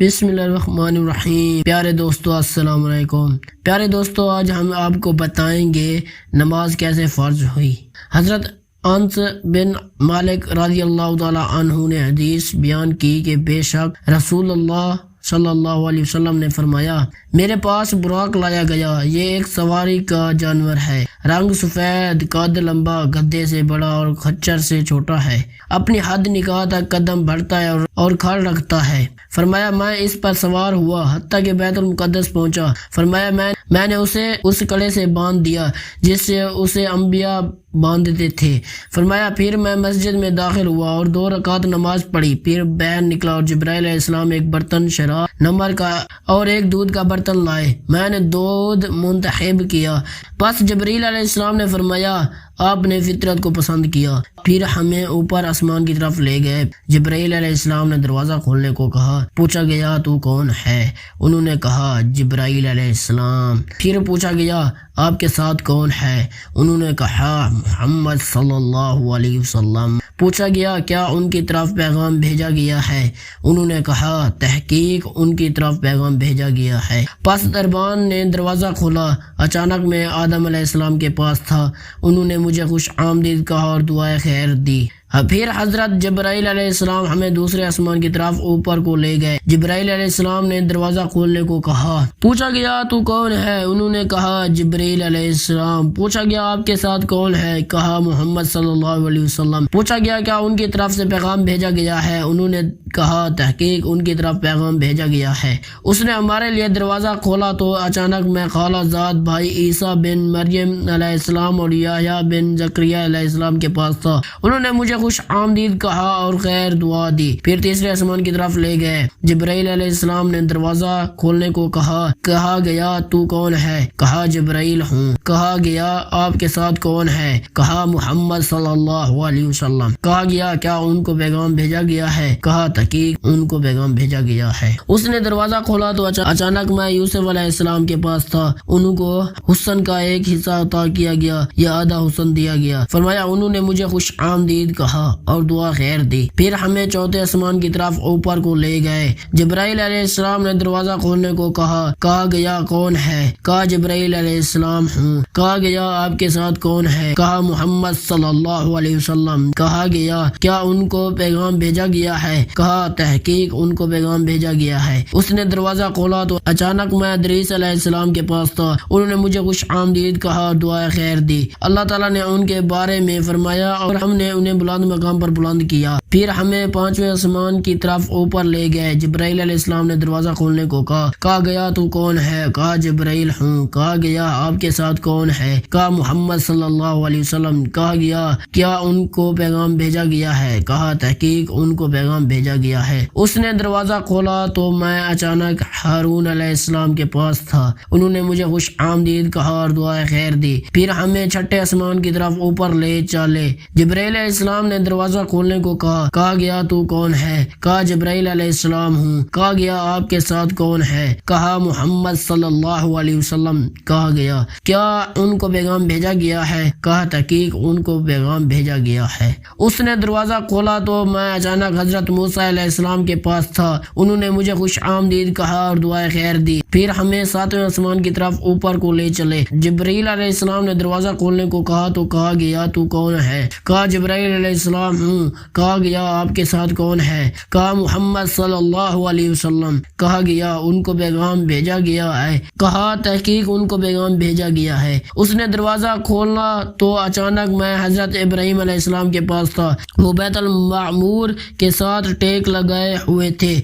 بسم اللہ الرحمن الرحیم۔ پیارے دوستو السلام علیکم۔ پیارے دوستو آج ہم آپ کو بتائیں گے نماز کیسے فرض ہوئی۔ حضرت انس بن مالک رضی اللہ تعالی عنہ نے حدیث بیان کی کہ بے شک رسول اللہ صلی اللہ علیہ وسلم نے فرمایا، میرے پاس براق لایا گیا، یہ ایک سواری کا جانور ہے، رنگ سفید، قد لمبا، گدھے سے بڑا اور خچر سے چھوٹا ہے، اپنی حد نکاح تک قدم بڑھتا ہے اور کھڑ رکھتا ہے۔ فرمایا میں اس پر سوار ہوا حتیٰ کہ بیت المقدس پہنچا۔ فرمایا میں نے اسے اس کڑے سے باندھ دیا جس سے اسے انبیاء باندھتے تھے۔ فرمایا پھر میں مسجد میں داخل ہوا اور 2 رکعت نماز پڑھی، پھر باہر نکلا اور جبرائیل علیہ السلام ایک برتن شراب نمر کا اور ایک دودھ کا برتن لائے۔ میں نے دودھ منتخب کیا، پس جبرائیل علیہ السلام نے فرمایا آپ نے فطرت کو پسند کیا، پھر ہمیں اوپر آسمان کی طرف لے گئے۔ جبرائیل علیہ السلام نے دروازہ کھولنے کو کہا، پوچھا گیا تو کون ہے؟ انہوں نے کہا جبرائیل علیہ السلام۔ پھر پوچھا گیا آپ کے ساتھ کون ہے؟ انہوں نے کہا محمد صلی اللہ علیہ وسلم۔ پوچھا گیا کیا ان کی طرف پیغام بھیجا گیا ہے؟ انہوں نے کہا تحقیق ان کی طرف پیغام بھیجا گیا ہے۔ پس دربان نے دروازہ کھولا، اچانک میں آدم علیہ السلام کے پاس تھا۔ انہوں نے مجھے خوش آمدید کہا اور دعائے خیر دی۔ پھر حضرت جبرائیل علیہ السلام ہمیں دوسرے آسمان کی طرف اوپر کو لے گئے۔ جبرائیل علیہ السلام نے دروازہ کھولنے کو کہا، پوچھا گیا تو کون ہے؟ انہوں نے کہا جبرائیل علیہ السلام۔ پوچھا گیا آپ کے ساتھ کون ہے؟ کہا محمد صلی اللہ علیہ وسلم۔ پوچھا گیا کیا ان کی طرف سے پیغام بھیجا گیا ہے؟ انہوں نے کہا تحقیق ان کی طرف پیغام بھیجا گیا ہے۔ اس نے ہمارے لیے دروازہ کھولا تو اچانک میں خالہ زاد بھائی عیسیٰ بن مریم علیہ السلام اور یحییٰ بن زکریا علیہ السلام کے پاس تھا۔ انہوں نے مجھے خوش آمدید کہا اور خیر دعا دی، پھر تیسرے آسمان کی طرف لے گئے۔ جبرائیل علیہ السلام نے دروازہ کھولنے کو کہا گیا تو کون ہے؟ کہا جبرائیل ہوں۔ کہا گیا آپ کے ساتھ کون ہے؟ کہا محمد صلی اللہ علیہ وسلم۔ کہا گیا کیا ان کو پیغام بھیجا گیا ہے؟ کہا تحقیق ان کو پیغام بھیجا گیا ہے۔ اس نے دروازہ کھولا تو اچانک میں یوسف علیہ السلام کے پاس تھا۔ انہوں کو حسن کا ایک حصہ عطا کیا گیا یا آدھا حسن دیا گیا۔ فرمایا انہوں نے مجھے خوش آمدید کہا اور دعا خیر دی، پھر ہمیں چوتھے آسمان کی طرف اوپر کو لے گئے۔ جبرائیل علیہ السلام نے دروازہ کھولنے کو کہا گیا کون ہے؟ کہا جبرائیل علیہ السلام ہوں۔ کہا گیا آپ کے ساتھ کون ہے؟ کہا محمد صلی اللہ علیہ وسلم۔ کہا گیا کیا ان کو پیغام بھیجا گیا ہے؟ کہا تحقیق ان کو پیغام بھیجا گیا ہے۔ اس نے دروازہ کھولا تو اچانک میں ادریس علیہ السلام کے پاس تھا۔ انہوں نے مجھے خوش آمدید کہا اور دعا خیر دی۔ اللہ تعالیٰ نے ان کے بارے میں فرمایا اور ہم نے انہیں بلند مقام پر بلند کیا۔ پھر ہمیں 5ویں آسمان کی طرف اوپر لے گئے۔ جبرائیل علیہ السلام نے دروازہ کھولنے کو کہا گیا تو کون ہے؟ کہا جبرائیل ہوں۔ کہا گیا آپ کے ساتھ کون ہے؟ کہا محمد صلی اللہ علیہ وسلم۔ کہا گیا کیا ان کو پیغام بھیجا گیا ہے؟ کہا تحقیق ان کو پیغام بھیجا گیا ہے۔ اس نے دروازہ کھولا تو میں اچانک ہارون علیہ السلام کے پاس تھا۔ انہوں نے مجھے خوش آمدید کہا اور دعا خیر دی، پھر ہمیں 6ٹھے آسمان کی طرف اوپر لے چلے۔ جبرائیل علیہ السلام نے دروازہ کھولنے کو کہا گیا تو کون ہے؟ کہا جبرائیل علیہ السلام ہوں۔ کہا گیا آپ کے ساتھ کون ہے؟ کہا محمد صلی اللہ علیہ وسلم۔ کہا گیا کیا ان کو پیغام بھیجا گیا ہے؟ کہا تحقیق ان کو پیغام بھیجا گیا ہے۔ اس نے دروازہ کھولا تو میں اچانک حضرت موسیٰ علیہ السلام کے پاس تھا۔ انہوں نے مجھے خوش آمدید کہا اور دعائے خیر دی، پھر ہمیں 7ویں آسمان کی طرف اوپر کو لے چلے۔ جبرائیل علیہ السلام نے دروازہ کھولنے کو کہا گیا تو کون ہے؟ کہا جبرائیل علیہ السلام ہوں۔ کہا گیا آپ کے ساتھ کون ہے؟ کہا محمد صلی اللہ علیہ وسلم۔ کہا گیا ان کو پیغام بھیجا گیا ہے۔ کہا تحقیق ان کو پیغام بھیجا گیا ہے۔ اس نے دروازہ کھولا تو اچانک میں حضرت ابراہیم علیہ السلام کے پاس تھا۔ وہ بیت المعمور کے ساتھ ٹیک لگائے ہوئے تھے۔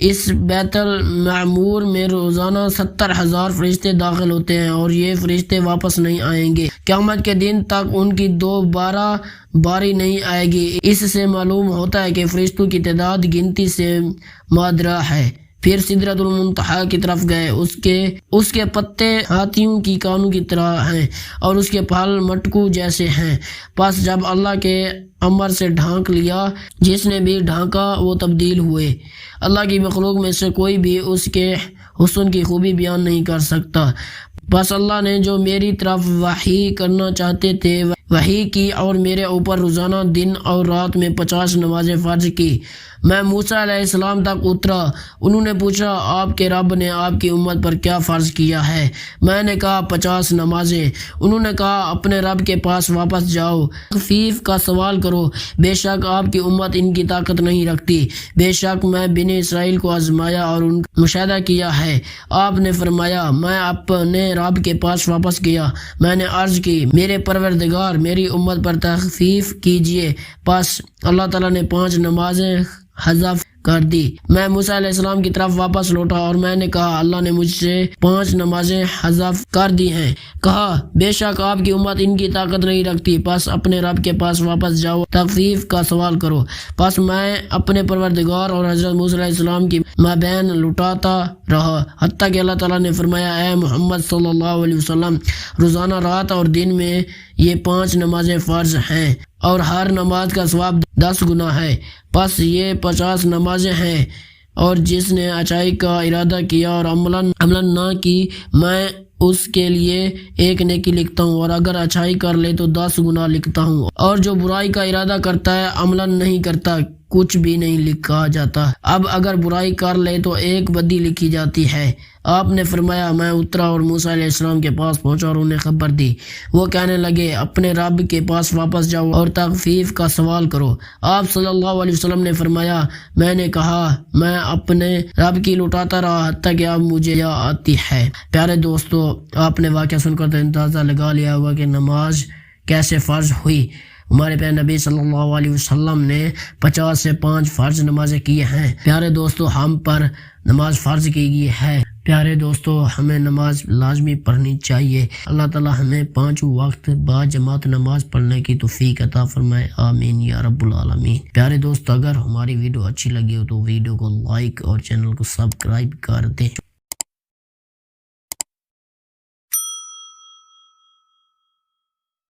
اس بیت المعمور میں روزانہ 70,000 فرشتے داخل ہوتے ہیں اور یہ فرشتے واپس نہیں آئیں گے۔ قیامت کے دن تک ان کی دوبارہ باری نہیں آئے گی۔ اس سے معلوم ہوتا ہے کہ فرشتوں کی تعداد گنتی سے مادرہ ہے۔ پھر سدرۃ المنتہی کی طرف گئے۔ اس کے پتے ہاتھیوں کی کانوں کی طرح ہیں اور اس کے پھل مٹکو جیسے ہیں۔ پس جب اللہ کے امر سے ڈھانک لیا، جس نے بھی ڈھانکا وہ تبدیل ہوئے۔ اللہ کی مخلوق میں سے کوئی بھی اس کے حسن کی خوبی بیان نہیں کر سکتا۔ بس اللہ نے جو میری طرف وحی کرنا چاہتے تھے وحی کی اور میرے اوپر روزانہ دن اور رات میں 50 نمازیں فرض کی۔ میں موسیٰ علیہ السلام تک اترا۔ انہوں نے پوچھا آپ کے رب نے آپ کی امت پر کیا فرض کیا ہے؟ میں نے کہا 50 نمازیں۔ انہوں نے کہا اپنے رب کے پاس واپس جاؤ، تخفیف کا سوال کرو، بے شک آپ کی امت ان کی طاقت نہیں رکھتی۔ بے شک میں بنی اسرائیل کو آزمایا اور ان کا مشاہدہ کیا ہے۔ آپ نے فرمایا میں اپنے رب کے پاس واپس گیا، میں نے عرض کی میرے پروردگار میری امت پر تخفیف کیجئے، پس اللہ تعالیٰ نے 5 نمازیں حذف کر دی۔ میں موسیٰ علیہ السلام کی طرف واپس لوٹا اور میں نے کہا اللہ نے مجھ سے 5 نمازیں حذف کر دی ہیں۔ کہا بے شک آپ کی امت ان کی طاقت نہیں رکھتی، پس اپنے رب کے پاس واپس جاؤ، تخفیف کا سوال کرو۔ پس میں اپنے پروردگار اور حضرت موسیٰ علیہ السلام کی مابین لٹاتا رہا، حتیٰ کہ اللہ تعالیٰ نے فرمایا اے محمد صلی اللہ علیہ وسلم، روزانہ رات اور دن میں یہ 5 نمازیں فرض ہیں اور ہر نماز کا ثواب 10 گنا ہے، پس یہ 50 نمازیں ہیں، اور جس نے اچائی کا ارادہ کیا اور عملاً نہ کی میں اس کے لیے 1 نیکی لکھتا ہوں، اور اگر اچھائی کر لے تو 10 گنا لکھتا ہوں، اور جو برائی کا ارادہ کرتا ہے عملاً نہیں کرتا کچھ بھی نہیں لکھا جاتا۔ اب اگر برائی کر لے تو 1 بدی لکھی جاتی ہے۔ آپ نے فرمایا میں اترا اور موسیٰ علیہ السلام کے پاس پہنچا اور انہیں خبر دی۔ وہ کہنے لگے اپنے رب کے پاس واپس جاؤ اور تخفیف کا سوال کرو۔ آپ صلی اللہ علیہ وسلم نے فرمایا میں نے کہا میں اپنے رب کی لٹاتا رہا حتیٰ کہ اب مجھے یہ آتی ہے۔ پیارے دوستو، آپ نے واقعہ سن کر اندازہ لگا لیا ہوگا کہ نماز کیسے فرض ہوئی۔ ہمارے پیارے نبی صلی اللہ علیہ وسلم نے 50 سے 5 فرض نمازیں کی ہیں۔ پیارے دوستو، ہم پر نماز فرض کی گئی ہے۔ پیارے دوستو، ہمیں نماز لازمی پڑھنی چاہیے۔ اللہ تعالی ہمیں 5 وقت با جماعت نماز پڑھنے کی توفیق عطا فرمائے، آمین یا رب العالمین۔ پیارے دوستو، اگر ہماری ویڈیو اچھی لگی ہو تو ویڈیو کو لائک اور چینل کو سبسکرائب کر دیں۔